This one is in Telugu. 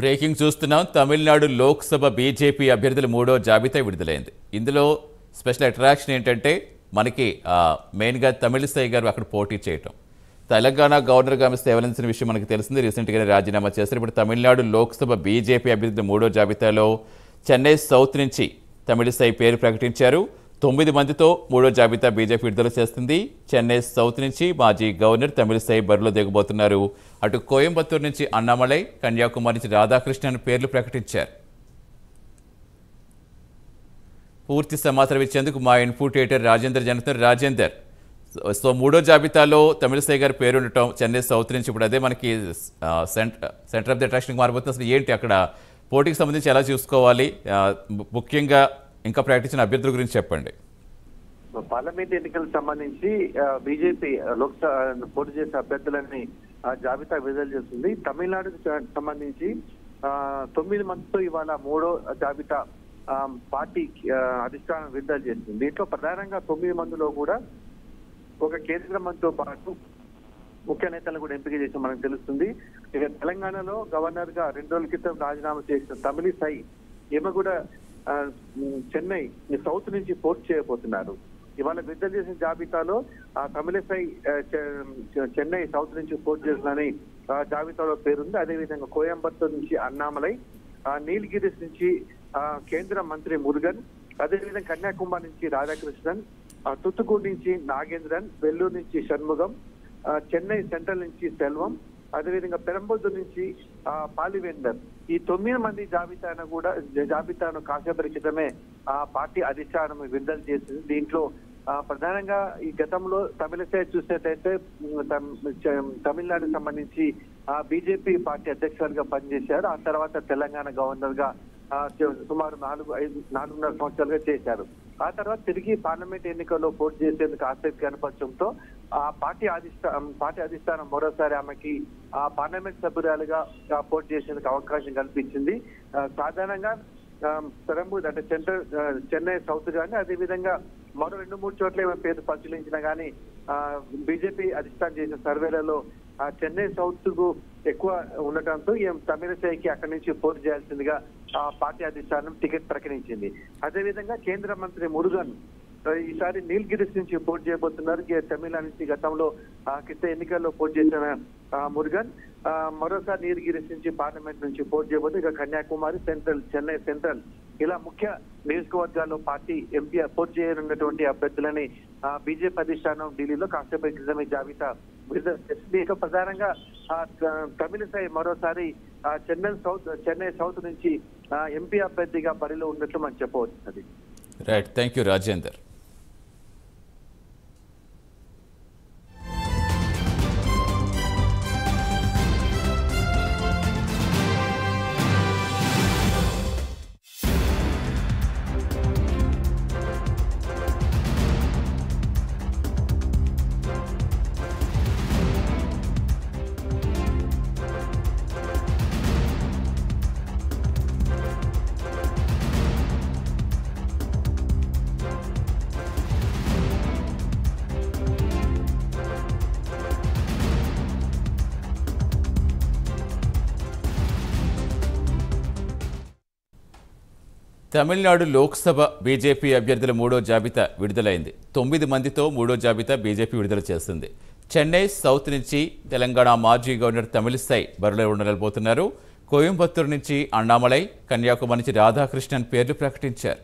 బ్రేకింగ్ చూస్తున్నాం. తమిళనాడు లోక్సభ బీజేపీ అభ్యర్థుల మూడో జాబితా విడుదలైంది. ఇందులో స్పెషల్ అట్రాక్షన్ ఏంటంటే మనకి మెయిన్గా తమిళిసై గారు అక్కడ పోటీ చేయటం. తెలంగాణ గవర్నర్గా ఆమె సేవలందించిన విషయం మనకు తెలిసింది. రీసెంట్గానే రాజీనామా చేశారు. ఇప్పుడు తమిళనాడు లోక్సభ బీజేపీ అభ్యర్థుల మూడో జాబితాలో చెన్నై సౌత్ నుంచి తమిళిసై పేరు ప్రకటించారు. 9 మందితో మూడో జాబితా బీజేపీ విడుదల చేస్తుంది. చెన్నై సౌత్ నుంచి మాజీ గవర్నర్ తమిళిసై బరిలో దిగబోతున్నారు. అటు కోయంబత్తూరు నుంచి అన్నామలై, కన్యాకుమారి నుంచి రాధాకృష్ణన్ పేర్లు ప్రకటించారు. పూర్తి సమాచారం ఇచ్చేందుకు మా ఇన్పుట్ ఎడిటర్ రాజేందర్ జరుగుతున్నారు. రాజేందర్, సో మూడో జాబితాలో తమిళిసై గారి పేరు ఉండటం చెన్నై సౌత్ నుంచి, ఇప్పుడు అదే మనకి సెంటర్ ఆఫ్ ది అట్రాక్షన్కి మారిపోతుంది. అసలు ఏంటి అక్కడ పోటీకి సంబంధించి ఎలా చూసుకోవాలి, ముఖ్యంగా ఇంకా ప్రకటించిన అభ్యర్థుల గురించి చెప్పండి. పార్లమెంట్ ఎన్నికలకు సంబంధించి బీజేపీ లోక్సభ పోటీ చేసే అభ్యర్థులని జాబితా విడుదల చేస్తుంది. తమిళనాడుకు సంబంధించి 9 మందితో ఇవాళ మూడో జాబితా పార్టీ అధిష్టానం విడుదల చేస్తుంది. దీంట్లో ప్రధానంగా 9 మందిలో కూడా ఒక కేంద్ర మంత్రితో పాటు ముఖ్య నేతలను కూడా ఎంపిక చేసి మనకు తెలుస్తుంది. ఇక తెలంగాణలో గవర్నర్ గా 2 రోజుల క్రితం రాజీనామా చేసిన తమిళిసై ఈమె కూడా చెన్నై సౌత్ నుంచి పోటీ చేయబోతున్నారు. ఇవాళ విడుదల చేసిన జాబితాలో తమిళిసై చెన్నై సౌత్ నుంచి పోటీ చేస్తుందని జాబితాలో పేరుంది. అదేవిధంగా కోయంబత్తూరు నుంచి అన్నామలై, నీలగిరిస్ నుంచి కేంద్ర మంత్రి మురుగన్, అదేవిధంగా కన్యాకుమారి నుంచి రాధాకృష్ణన్, తుత్తుకూరు నుంచి నాగేంద్రన్, వెల్లూరు నుంచి షణ్ముగం, చెన్నై సెంట్రల్ నుంచి సెల్వం, అదేవిధంగా పెరంబదూరు నుంచి పాలివేందర్, ఈ 9 మంది జాబితాను కాసేపటి క్రితమే పార్టీ అధిష్టానం విడుదల చేసింది. దీంట్లో ప్రధానంగా ఈ గతంలో తమిళిసై చూసినట్టయితే తమిళనాడుకు సంబంధించి బీజేపీ పార్టీ అధ్యక్షులుగా పనిచేశారు. ఆ తర్వాత తెలంగాణ గవర్నర్ గా సుమారు 4.5 సంవత్సరాలుగా చేశారు. ఆ తర్వాత తిరిగి పార్లమెంట్ ఎన్నికల్లో పోటీ చేసేందుకు ఆసక్తి కనపరచడంతో ఆ పార్టీ అధిష్టానం మరోసారి ఆమెకి పార్లమెంట్ సభ్యురాలుగా పోటీ చేసేందుకు అవకాశం కల్పించింది. సాధారణంగా పెరంబూర్ అంటే చెన్నై సౌత్ కానీ అదేవిధంగా మరో 2-3 చోట్ల ఏమైనా పేరు పరిశీలించినా కానీ బీజేపీ అధిష్టానం చేసిన సర్వేలలో చెన్నై సౌత్ కు ఎక్కువ ఉండటంతో తమిళిసైకి అక్కడి నుంచి పోటీ చేయాల్సిందిగా పార్టీ అధిష్టానం టికెట్ ప్రకటించింది. అదేవిధంగా కేంద్ర మంత్రి మురుగన్ ఈసారి నీలగిరిస్ నుంచి పోటీ చేయబోతున్నారు. తమిళనాడు నుంచి గతంలో క్రిత ఎన్నికల్లో పోటీ చేసిన మురుగన్ మరోసారి నీలగిరిస్ నుంచి పార్లమెంట్ నుంచి పోటీ చేయబోతే ఇక కన్యాకుమారి సెంట్రల్, చెన్నై సెంట్రల్ ఇలా ముఖ్య నియోజకవర్గాల్లో పార్టీ ఎంపీ పోటీ చేయనున్నటువంటి అభ్యర్థులని బీజేపీ అధిష్టానం ఢిల్లీలో కాసేపటి క్రితమే జాబితా విడుదల చేసింది. ఇక ప్రధానంగా తమిళిసై మరోసారి చెన్నై సౌత్ నుంచి ఎంపీ అభ్యర్థిగా బరిలో ఉన్నట్లు మనం చెప్పవచ్చు. Right, thank you Rajender. Tamil Nadu Lok Sabha BJP అభ్యర్థుల మూడో జాబితా విడుదలైంది. 9 మందితో మూడో జాబితా బీజేపీ విడుదల చేస్తుంది. చెన్నై సౌత్ నుంచి తెలంగాణ మాజీ గవర్నర్ తమిళిసై బరిలో ఉండబోతున్నారు. కోయంబత్తూరు నుంచి అన్నామలై, కన్యాకుమారి నుంచి రాధాకృష్ణన్ పేర్లు ప్రకటించారు.